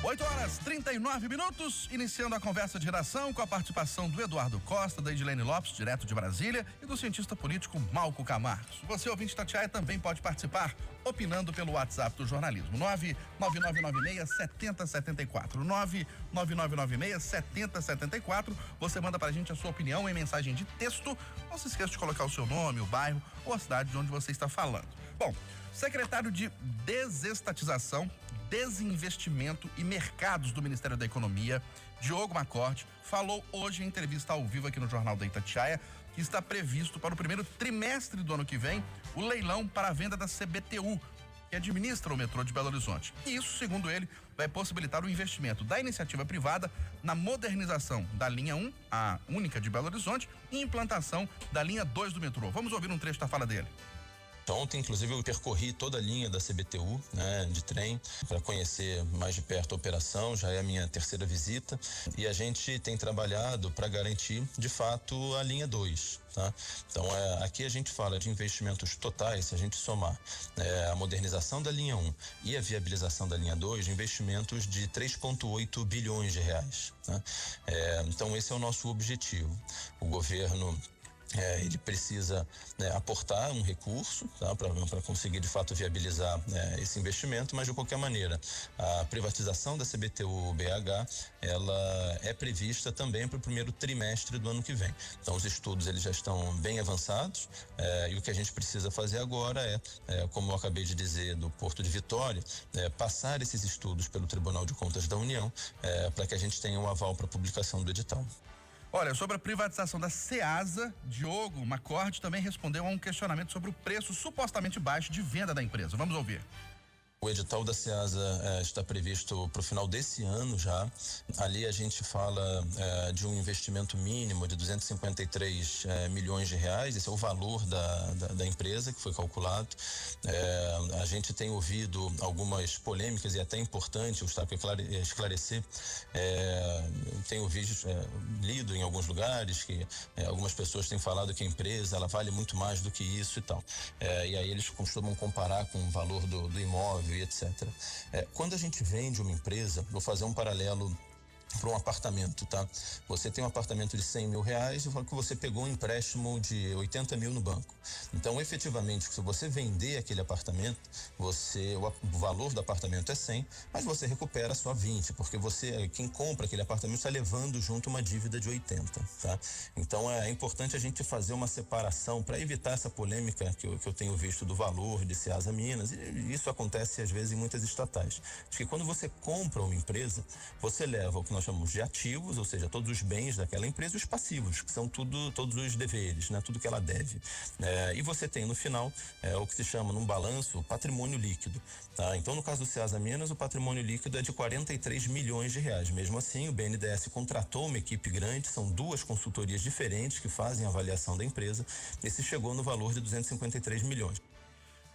8h39, iniciando a conversa de redação com a participação do Eduardo Costa, da Edilene Lopes, direto de Brasília, e do cientista político Malco Camargos. Você, ouvinte de Itatiaia, também pode participar opinando pelo WhatsApp do jornalismo, 99996-7074, 99996-7074. Você manda pra gente a sua opinião em mensagem de texto. Não se esqueça de colocar o seu nome, o bairro ou a cidade de onde você está falando. Bom, secretário de Desestatização, Desinvestimento e Mercados do Ministério da Economia, Diogo Macorde, falou hoje em entrevista ao vivo aqui no Jornal da Itatiaia que está previsto para o primeiro trimestre do ano que vem o leilão para a venda da CBTU, que administra o metrô de Belo Horizonte. E isso, segundo ele, vai possibilitar o investimento da iniciativa privada na modernização da linha 1, a única de Belo Horizonte, e implantação da linha 2 do metrô. Vamos ouvir um trecho da fala dele. Ontem, inclusive, eu percorri toda a linha da CBTU, de trem, para conhecer mais de perto a operação. Já é a minha terceira visita e a gente tem trabalhado para garantir, de fato, a linha 2, tá? Então, aqui a gente fala de investimentos totais, se a gente somar a modernização da linha 1 e a viabilização da linha 2, de investimentos de 3,8 bilhões de reais, tá? Então, esse é o nosso objetivo. O governo ele precisa aportar um recurso, tá, para conseguir de fato viabilizar esse investimento, mas de qualquer maneira a privatização da CBTU BH ela é prevista também para o primeiro trimestre do ano que vem. Então os estudos eles já estão bem avançados e o que a gente precisa fazer agora como eu acabei de dizer, do Porto de Vitória, passar esses estudos pelo Tribunal de Contas da União para que a gente tenha um aval para a publicação do edital. Olha, sobre a privatização da Ceasa, Diogo Macorde também respondeu a um questionamento sobre o preço supostamente baixo de venda da empresa. Vamos ouvir. O edital da Ceasa está previsto para o final desse ano já. Ali a gente fala de um investimento mínimo de 253 milhões de reais. Esse é o valor da empresa que foi calculado. A gente tem ouvido algumas polêmicas e até importante, Eustáquio, esclarecer. Tenho lido em alguns lugares que algumas pessoas têm falado que a empresa ela vale muito mais do que isso e tal. E aí eles costumam comparar com o valor do imóvel e etc. Quando a gente vende uma empresa, vou fazer um paralelo para um apartamento, tá? Você tem um apartamento de 100 mil reais e fala que você pegou um empréstimo de 80 mil no banco. Então, efetivamente, se você vender aquele apartamento, o valor do apartamento é 100, mas você recupera só 20, porque quem compra aquele apartamento está levando junto uma dívida de 80, tá? Então, é importante a gente fazer uma separação para evitar essa polêmica que eu tenho visto do valor de Ceasa Minas, e isso acontece às vezes em muitas estatais. Acho que quando você compra uma empresa, você leva o que nós chamamos de ativos, ou seja, todos os bens daquela empresa, e os passivos, que são todos os deveres, tudo que ela deve. E você tem no final o que se chama num balanço patrimônio líquido, tá? Então, no caso do Ceasa Minas, o patrimônio líquido é de 43 milhões de reais. Mesmo assim, o BNDES contratou uma equipe grande, são 2 consultorias diferentes que fazem a avaliação da empresa, e se chegou no valor de 253 milhões.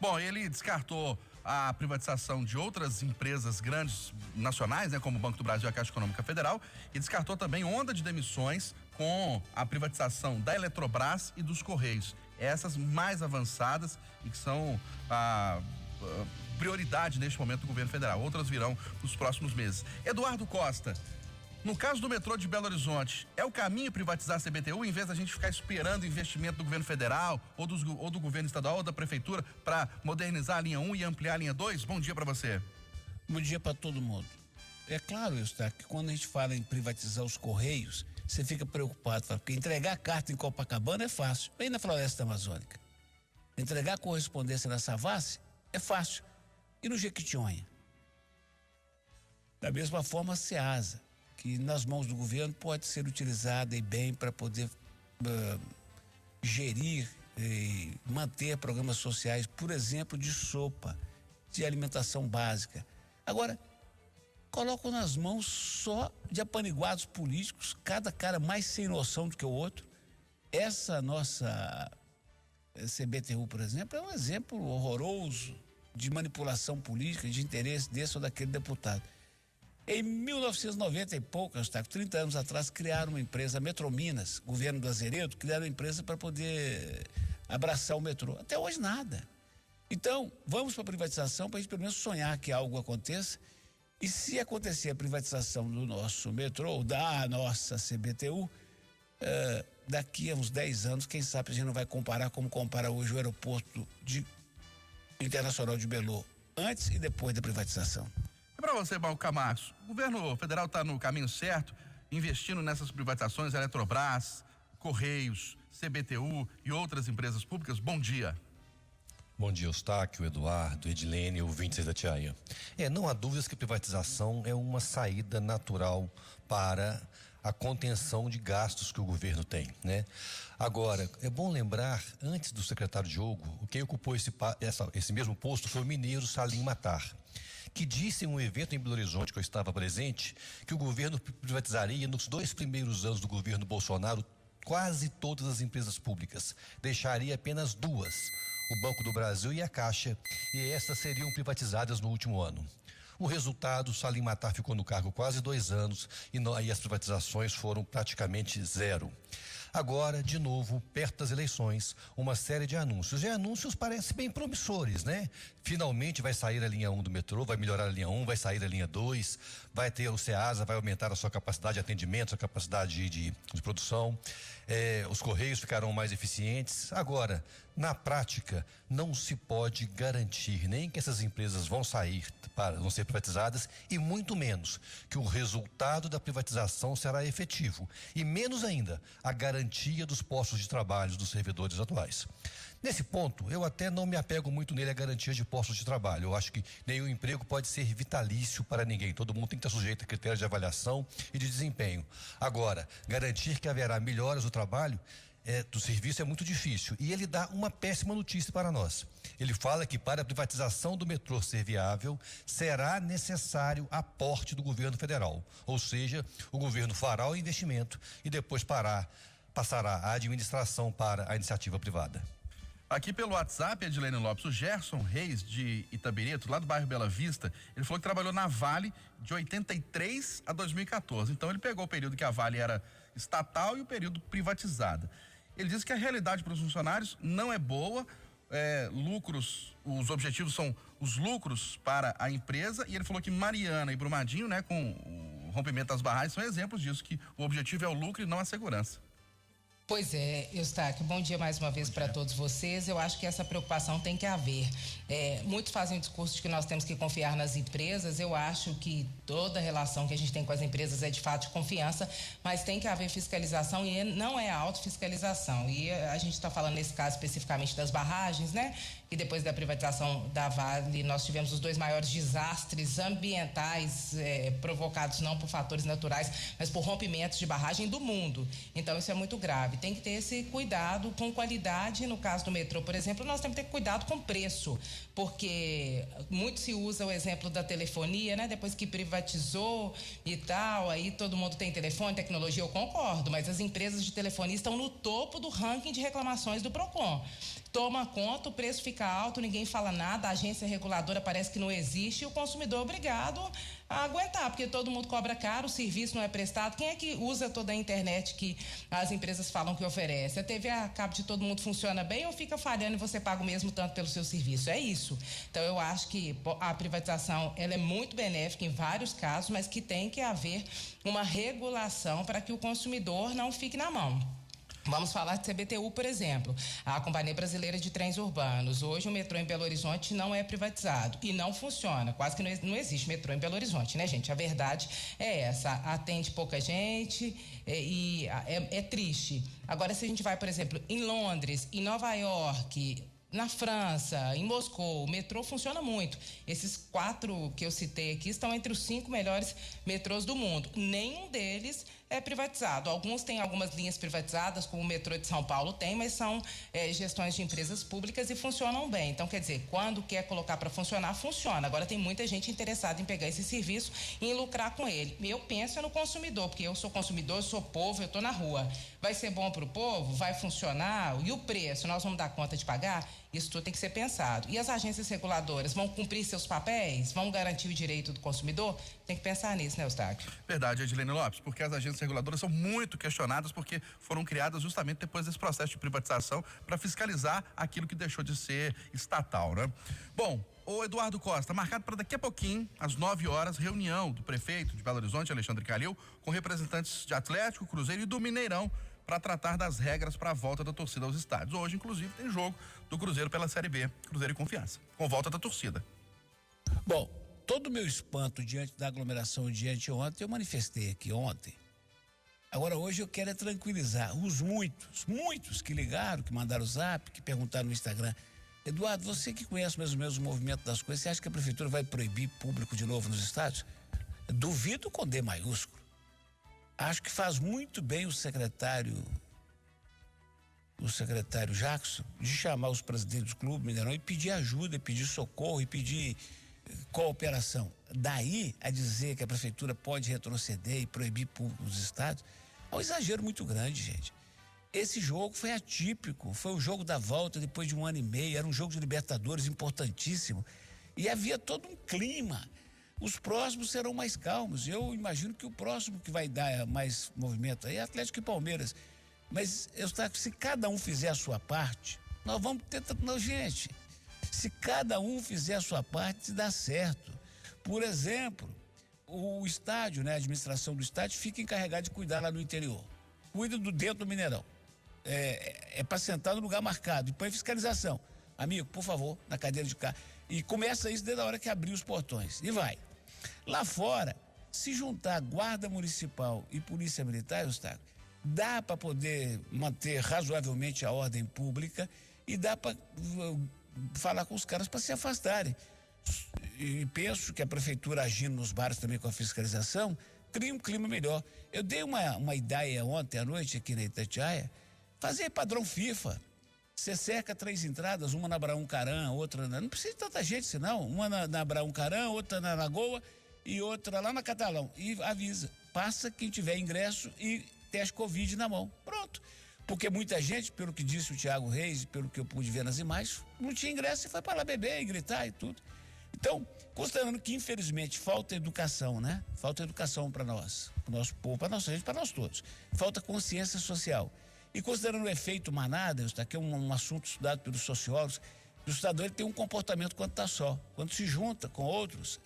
Bom, ele descartou a privatização de outras empresas grandes nacionais, como o Banco do Brasil e a Caixa Econômica Federal, e descartou também onda de demissões com a privatização da Eletrobras e dos Correios. Essas mais avançadas e que são a prioridade neste momento do governo federal. Outras virão nos próximos meses. Eduardo Costa, no caso do metrô de Belo Horizonte, é o caminho privatizar a CBTU em vez da gente ficar esperando o investimento do governo federal ou do governo estadual ou da prefeitura para modernizar a linha 1 e ampliar a linha 2? Bom dia para você. Bom dia para todo mundo. É claro, Eustáquio, que quando a gente fala em privatizar os Correios, você fica preocupado, porque entregar a carta em Copacabana é fácil, bem na floresta amazônica. Entregar a correspondência na Savassi é fácil. E no Jequitinhonha? Da mesma forma, a Ceasa, que nas mãos do governo pode ser utilizada e bem para poder gerir e manter programas sociais, por exemplo, de sopa, de alimentação básica. Agora, colocam nas mãos só de apaniguados políticos, cada cara mais sem noção do que o outro. Essa nossa CBTU, por exemplo, é um exemplo horroroso de manipulação política, de interesse desse ou daquele deputado. Em 1990 e pouco, 30 anos atrás, criaram uma empresa, Metrominas, governo do Azeredo, criaram uma empresa para poder abraçar o metrô. Até hoje nada. Então, vamos para a privatização para a gente pelo menos sonhar que algo aconteça E se acontecer a privatização do nosso metrô, da nossa CBTU, daqui a uns 10 anos, quem sabe a gente não vai comparar como compara hoje o aeroporto internacional de Belo, antes e depois da privatização. E para você, Paulo Camacho, o governo federal está no caminho certo, investindo nessas privatizações, Eletrobras, Correios, CBTU e outras empresas públicas? Bom dia. Bom dia, Eustáquio, Eduardo, Edilene, ouvintes da Tiaia. Não há dúvidas que a privatização é uma saída natural para a contenção de gastos que o governo tem, né? Agora, é bom lembrar, antes do secretário Diogo, quem ocupou esse mesmo posto foi o mineiro Salim Matar, que disse em um evento em Belo Horizonte que eu estava presente, que o governo privatizaria nos 2 primeiros anos do governo Bolsonaro quase todas as empresas públicas, deixaria apenas 2, o Banco do Brasil e a Caixa, e estas seriam privatizadas no último ano. O resultado, Salim Matar ficou no cargo quase 2 anos e as privatizações foram praticamente 0. Agora, de novo, perto das eleições, uma série de anúncios. E anúncios parecem bem promissores, né? Finalmente vai sair a linha 1 do metrô, vai melhorar a linha 1, vai sair a linha 2, vai ter o Ceasa, vai aumentar a sua capacidade de atendimento, sua capacidade de produção. Os Correios ficarão mais eficientes. Agora, na prática, não se pode garantir nem que essas empresas vão ser privatizadas e muito menos que o resultado da privatização será efetivo e menos ainda a garantia dos postos de trabalho dos servidores atuais. Nesse ponto, eu até não me apego muito nele a garantia de postos de trabalho. Eu acho que nenhum emprego pode ser vitalício para ninguém. Todo mundo tem que estar sujeito a critérios de avaliação e de desempenho. Agora, garantir que haverá melhoras do trabalho do serviço é muito difícil. E ele dá uma péssima notícia para nós. Ele fala que para a privatização do metrô ser viável, será necessário aporte do governo federal. Ou seja, o governo fará o investimento e depois passará a administração para a iniciativa privada. Aqui pelo WhatsApp, Edilene Lopes, o Gerson Reis de Itabirito, lá do bairro Bela Vista, ele falou que trabalhou na Vale de 83 a 2014. Então ele pegou o período que a Vale era estatal e o período privatizada. Ele disse que a realidade para os funcionários não é boa, os objetivos são os lucros para a empresa, e ele falou que Mariana e Brumadinho, né, com o rompimento das barragens, são exemplos disso, que o objetivo é o lucro e não a segurança. Pois é, Eustáquio, bom dia mais uma vez para todos vocês. Eu acho que essa preocupação tem que haver. Muitos fazem o discurso de que nós temos que confiar nas empresas. Eu acho que toda relação que a gente tem com as empresas é de fato de confiança, mas tem que haver fiscalização e não é autofiscalização. E a gente está falando nesse caso especificamente das barragens, né? E depois da privatização da Vale, nós tivemos os 2 maiores desastres ambientais provocados não por fatores naturais, mas por rompimentos de barragem do mundo. Então isso é muito grave. Tem que ter esse cuidado com qualidade. No caso do metrô, por exemplo, nós temos que ter cuidado com preço, porque muito se usa o exemplo da telefonia, né? Depois que privatizou e tal, aí todo mundo tem telefone, tecnologia, eu concordo, mas as empresas de telefonia estão no topo do ranking de reclamações do Procon. Toma conta, o preço fica alto, ninguém fala nada, a agência reguladora parece que não existe e o consumidor é obrigado a aguentar, porque todo mundo cobra caro, o serviço não é prestado. Quem é que usa toda a internet que as empresas falam que oferece? A TV a cabo de todo mundo funciona bem ou fica falhando e você paga o mesmo tanto pelo seu serviço? É isso. Então eu acho que a privatização ela é muito benéfica em vários casos, mas que tem que haver uma regulação para que o consumidor não fique na mão. Vamos falar de CBTU, por exemplo, a Companhia Brasileira de Trens Urbanos. Hoje o metrô em Belo Horizonte não é privatizado e não funciona, quase que não existe metrô em Belo Horizonte, né, gente? A verdade é essa, atende pouca gente e é triste. Agora, se a gente vai, por exemplo, em Londres, em Nova York, na França, em Moscou, o metrô funciona muito. Esses 4 que eu citei aqui estão entre os 5 melhores metrôs do mundo. Nenhum deles é privatizado. Alguns têm algumas linhas privatizadas, como o metrô de São Paulo tem, mas são gestões de empresas públicas e funcionam bem. Então, quer dizer, quando quer colocar para funcionar, funciona. Agora tem muita gente interessada em pegar esse serviço e em lucrar com ele. Eu penso no consumidor, porque eu sou consumidor, sou povo, eu estou na rua. Vai ser bom para o povo? Vai funcionar? E o preço? Nós vamos dar conta de pagar? Isso tudo tem que ser pensado. E as agências reguladoras vão cumprir seus papéis? Vão garantir o direito do consumidor? Tem que pensar nisso, né, Eustáquio? Verdade, Edilene Lopes, porque as agências reguladoras são muito questionadas porque foram criadas justamente depois desse processo de privatização para fiscalizar aquilo que deixou de ser estatal, né? Bom, Ô Eduardo Costa, marcado para daqui a pouquinho, às 9 horas, reunião do prefeito de Belo Horizonte, Alexandre Calil, com representantes de Atlético, Cruzeiro e do Mineirão, para tratar das regras para a volta da torcida aos estádios. Hoje, inclusive, tem jogo do Cruzeiro pela Série B, Cruzeiro e Confiança, com volta da torcida. Bom, todo o meu espanto diante da aglomeração de anteontem, eu manifestei aqui ontem. Agora, hoje eu quero tranquilizar os muitos que ligaram, que mandaram o zap, que perguntaram no Instagram. Eduardo, você que conhece mais ou menos o movimento das coisas, você acha que a prefeitura vai proibir público de novo nos estádios? Duvido com D maiúsculo. Acho que faz muito bem o secretário Jackson de chamar os presidentes do clube Mineirão e pedir ajuda, e pedir socorro, e pedir cooperação. Daí a dizer que a prefeitura pode retroceder e proibir público nos estádios, é um exagero muito grande, gente. Esse jogo foi atípico, foi o jogo da volta depois de 1 ano e meio, era um jogo de Libertadores importantíssimo e havia todo um clima. Os próximos serão mais calmos. Eu imagino que o próximo que vai dar mais movimento aí é Atlético e Palmeiras. Mas se cada um fizer a sua parte, nós vamos ter... Não, gente, se cada um fizer a sua parte, dá certo. Por exemplo, o estádio, né, a administração do estádio fica encarregada de cuidar lá no interior. Cuida do dentro do Mineirão. É para sentar no lugar marcado e põe fiscalização. Amigo, por favor, na cadeira de cá. E começa isso desde a hora que abrir os portões. E vai. Lá fora, se juntar guarda municipal e polícia militar, Eustáquio, dá para poder manter razoavelmente a ordem pública e dá para falar com os caras para se afastarem. E penso que a prefeitura agindo nos bares também com a fiscalização cria um clima melhor. Eu dei uma ideia ontem à noite aqui na Itatiaia, fazer padrão FIFA. Você cerca 3 entradas, uma na Abraão Caram, outra não precisa de tanta gente, senão uma na Abraão Caram, outra na Lagoa e outra lá na Catalão. E avisa, passa quem tiver ingresso e teste Covid na mão. Pronto. Porque muita gente, pelo que disse o Thiago Reis, pelo que eu pude ver nas imagens, não tinha ingresso e foi para lá beber e gritar e tudo. Então, considerando que infelizmente falta educação, né? Falta educação para nós, para o nosso povo, para nossa gente, para nós todos. Falta consciência social. E considerando o efeito manada, isso aqui é um assunto estudado pelos sociólogos, o cidadão ele tem um comportamento quando está só. Quando se junta com outros,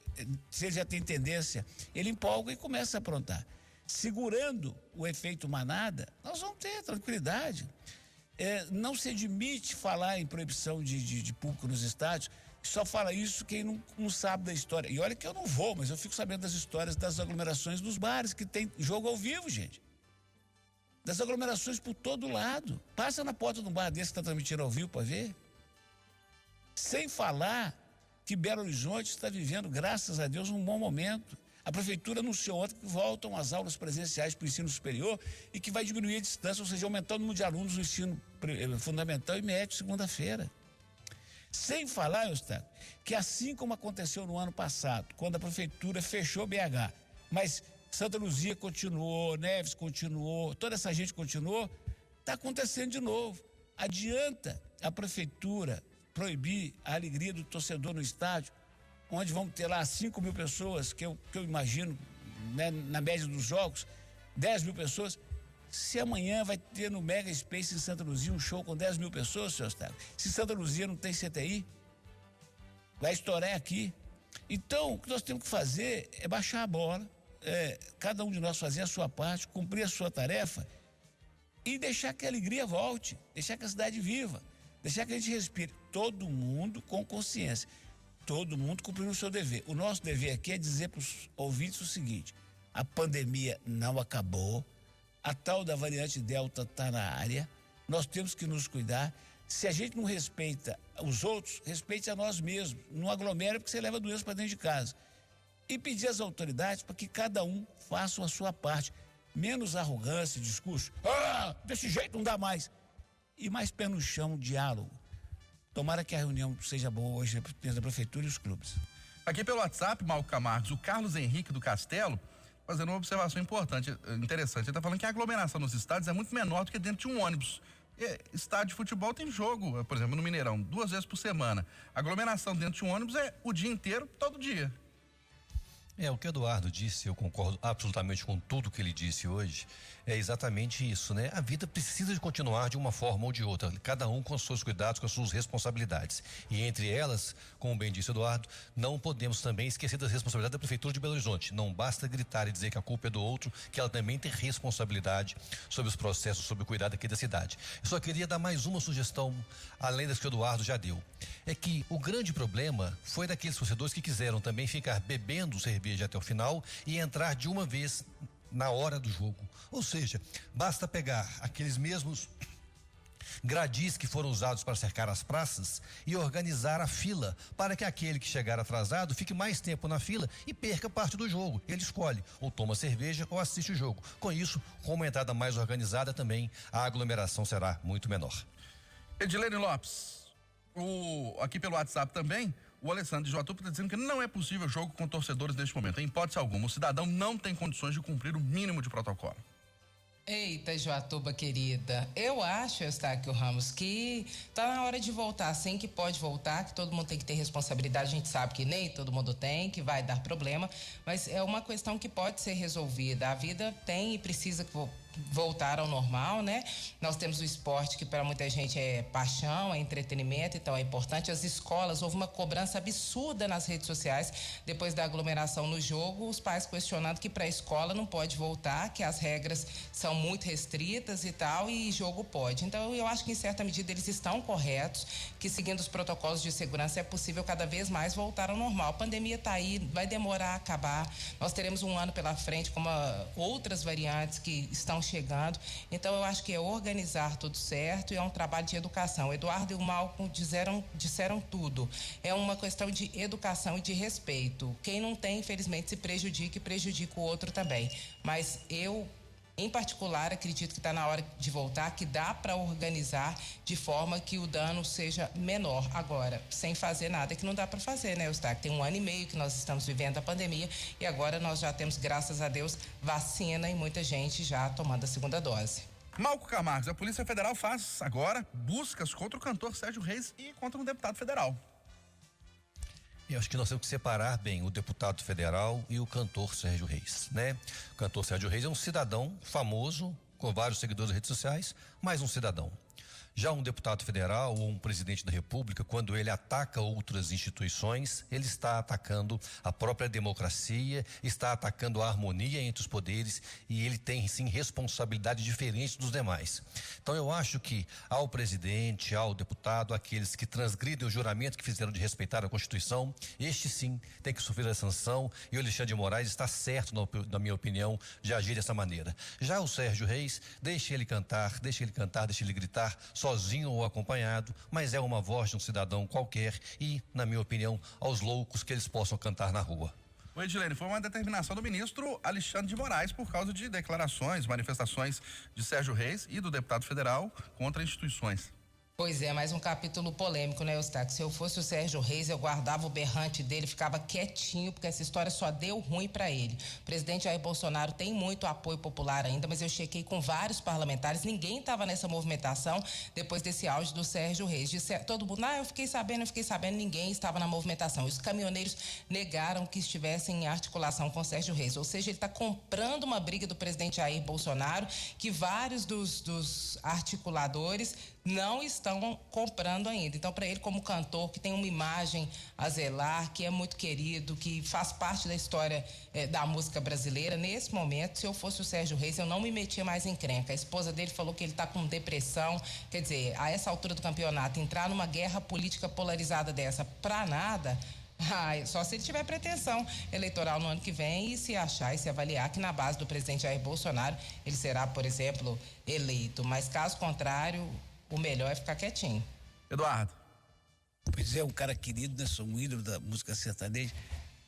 se ele já tem tendência, ele empolga e começa a aprontar. Segurando o efeito manada, nós vamos ter tranquilidade. Não se admite falar em proibição de público nos estádios, só fala isso quem não sabe da história. E olha que eu não vou, mas eu fico sabendo das histórias das aglomerações dos bares, que tem jogo ao vivo, gente. Das aglomerações por todo lado. Passa na porta de um bar desse que está transmitindo ao vivo para ver. Sem falar que Belo Horizonte está vivendo, graças a Deus, um bom momento. A prefeitura anunciou ontem que voltam as aulas presenciais para o ensino superior e que vai diminuir a distância, ou seja, aumentar o número de alunos no ensino fundamental e médio segunda-feira. Sem falar, Eustáquio, que assim como aconteceu no ano passado, quando a prefeitura fechou BH, mas Santa Luzia continuou, Neves continuou, toda essa gente continuou, está acontecendo de novo. Adianta a prefeitura proibir a alegria do torcedor no estádio, onde vamos ter lá 5 mil pessoas, que eu imagino, né, na média dos jogos, 10 mil pessoas. Se amanhã vai ter no Mega Space em Santa Luzia um show com 10 mil pessoas, senhor Estado, se Santa Luzia não tem CTI, vai estourar aqui. Então, o que nós temos que fazer é baixar a bola, cada um de nós fazer a sua parte, cumprir a sua tarefa e deixar que a alegria volte, deixar que a cidade viva, deixar que a gente respire. Todo mundo com consciência, todo mundo cumprindo o seu dever. O nosso dever aqui é dizer para os ouvintes o seguinte: a pandemia não acabou, a tal da variante Delta está na área, nós temos que nos cuidar. Se a gente não respeita os outros, respeite a nós mesmos. Não aglomere porque você leva a doença para dentro de casa. E pedir às autoridades para que cada um faça a sua parte. Menos arrogância, discurso. Desse jeito não dá mais. E mais pé no chão, diálogo. Tomara que a reunião seja boa hoje entre a prefeitura e os clubes. Aqui pelo WhatsApp, Malco Camargos, o Carlos Henrique do Castelo, fazendo uma observação interessante. Ele está falando que a aglomeração nos estádios é muito menor do que dentro de um ônibus. Estádio de futebol tem jogo, por exemplo, no Mineirão, 2 vezes por semana. A aglomeração dentro de um ônibus é o dia inteiro, todo dia. O que o Eduardo disse, eu concordo absolutamente com tudo que ele disse hoje, é exatamente isso, né? A vida precisa de continuar de uma forma ou de outra, cada um com os seus cuidados, com as suas responsabilidades. E entre elas, como bem disse o Eduardo, não podemos também esquecer das responsabilidades da Prefeitura de Belo Horizonte. Não basta gritar e dizer que a culpa é do outro, que ela também tem responsabilidade sobre os processos, sobre o cuidado aqui da cidade. Eu só queria dar mais uma sugestão, além das que o Eduardo já deu. É que o grande problema foi daqueles torcedores que quiseram também ficar bebendo cerveja até o final e entrar de uma vez na hora do jogo. Ou seja, basta pegar aqueles mesmos gradis que foram usados para cercar as praças e organizar a fila para que aquele que chegar atrasado fique mais tempo na fila e perca parte do jogo. Ele escolhe ou toma cerveja ou assiste o jogo. Com isso, com uma entrada mais organizada também, a aglomeração será muito menor. Edilene Lopes, aqui pelo WhatsApp também, o Alessandro de Joatuba está dizendo que não é possível jogo com torcedores neste momento. Em hipótese alguma, o cidadão não tem condições de cumprir o mínimo de protocolo. Eita, Joatuba querida, eu acho, Eustáquio Ramos, que tá na hora de voltar, sim, que pode voltar, que todo mundo tem que ter responsabilidade. A gente sabe que nem todo mundo tem, que vai dar problema, mas é uma questão que pode ser resolvida. A vida tem e precisa voltar ao normal, né? Nós temos o esporte que para muita gente é paixão, é entretenimento, então é importante. As escolas, houve uma cobrança absurda nas redes sociais depois da aglomeração no jogo, os pais questionando que para a escola não pode voltar, que as regras são muito restritas e tal, e jogo pode. Então eu acho que em certa medida eles estão corretos, que seguindo os protocolos de segurança é possível cada vez mais voltar ao normal. A pandemia está aí, vai demorar a acabar. Nós teremos um ano pela frente com outras variantes que estão chegando, então eu acho que é organizar tudo certo e é um trabalho de educação. O Eduardo e o Malcolm disseram tudo. É uma questão de educação e de respeito. Quem não tem, infelizmente, se prejudica e prejudica o outro também. Mas eu, em particular, acredito que está na hora de voltar, que dá para organizar de forma que o dano seja menor. Agora, sem fazer nada que não dá para fazer, né, Eustáquio? Tem 1 ano e meio que nós estamos vivendo a pandemia e agora nós já temos, graças a Deus, vacina e muita gente já tomando a segunda dose. Malco Camargos, a Polícia Federal faz agora buscas contra o cantor Sérgio Reis e contra um deputado federal. Eu acho que nós temos que separar bem o deputado federal e o cantor Sérgio Reis, né? O cantor Sérgio Reis é um cidadão famoso, com vários seguidores nas redes sociais, mas um cidadão. Já um deputado federal ou um presidente da República, quando ele ataca outras instituições, ele está atacando a própria democracia, está atacando a harmonia entre os poderes e ele tem, sim, responsabilidade diferente dos demais. Então eu acho que ao presidente, ao deputado, aqueles que transgridem o juramento que fizeram de respeitar a Constituição, este sim tem que sofrer a sanção e o Alexandre de Moraes está certo, na minha opinião, de agir dessa maneira. Já o Sérgio Reis, deixe ele cantar, deixe ele gritar, sozinho ou acompanhado, mas é uma voz de um cidadão qualquer e, na minha opinião, aos loucos que eles possam cantar na rua. O Edilene, foi uma determinação do ministro Alexandre de Moraes por causa de declarações, manifestações de Sérgio Reis e do deputado federal contra instituições. Pois é, mais um capítulo polêmico, né, Eustáquio? Se eu fosse o Sérgio Reis, eu guardava o berrante dele, ficava quietinho, porque essa história só deu ruim para ele. O presidente Jair Bolsonaro tem muito apoio popular ainda, mas eu chequei com vários parlamentares, ninguém estava nessa movimentação depois desse áudio do Sérgio Reis. Todo mundo, eu fiquei sabendo, ninguém estava na movimentação. Os caminhoneiros negaram que estivessem em articulação com o Sérgio Reis, ou seja, ele está comprando uma briga do presidente Jair Bolsonaro, que vários dos articuladores não estão comprando ainda. Então, para ele, como cantor, que tem uma imagem a zelar, que é muito querido, que faz parte da história da música brasileira, nesse momento, se eu fosse o Sérgio Reis, eu não me metia mais em encrenca. A esposa dele falou que ele está com depressão. Quer dizer, a essa altura do campeonato, entrar numa guerra política polarizada dessa para nada, só se ele tiver pretensão eleitoral no ano que vem e se achar e se avaliar que na base do presidente Jair Bolsonaro ele será, por exemplo, eleito. Mas caso contrário, o melhor é ficar quietinho. Eduardo. Pois é, um cara querido, né? Sou um ídolo da música sertaneja.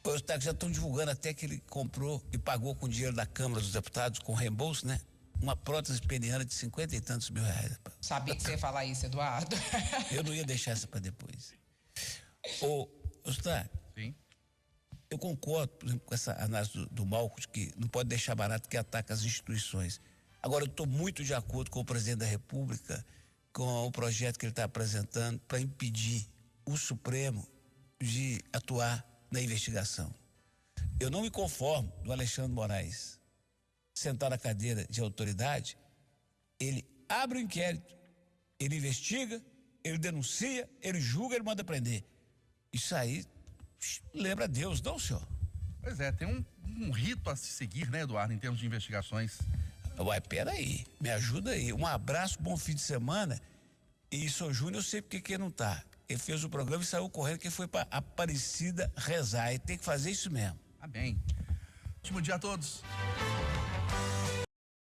Os já estão divulgando até que ele comprou e pagou com dinheiro da Câmara dos Deputados, com reembolso, né? Uma prótese peniana de 50 e tantos mil reais. Sabia que você ia falar isso, Eduardo. Eu não ia deixar essa para depois. Sim. Eu concordo, por exemplo, com essa análise do Malcolm, de que não pode deixar barato que ataca as instituições. Agora, eu estou muito de acordo com o presidente da República, com o projeto que ele está apresentando para impedir o Supremo de atuar na investigação. Eu não me conformo do Alexandre de Moraes sentar na cadeira de autoridade. Ele abre o inquérito, ele investiga, ele denuncia, ele julga, ele manda prender. Isso aí lembra a Deus, não, senhor? Pois é, tem um rito a se seguir, né, Eduardo, em termos de investigações. Uai, peraí, me ajuda aí. Um abraço, bom fim de semana. E seu Júnior, eu sei porque que não tá. Ele fez o programa e saiu correndo, que foi para Aparecida rezar. E tem que fazer isso mesmo. Amém. Ótimo dia a todos.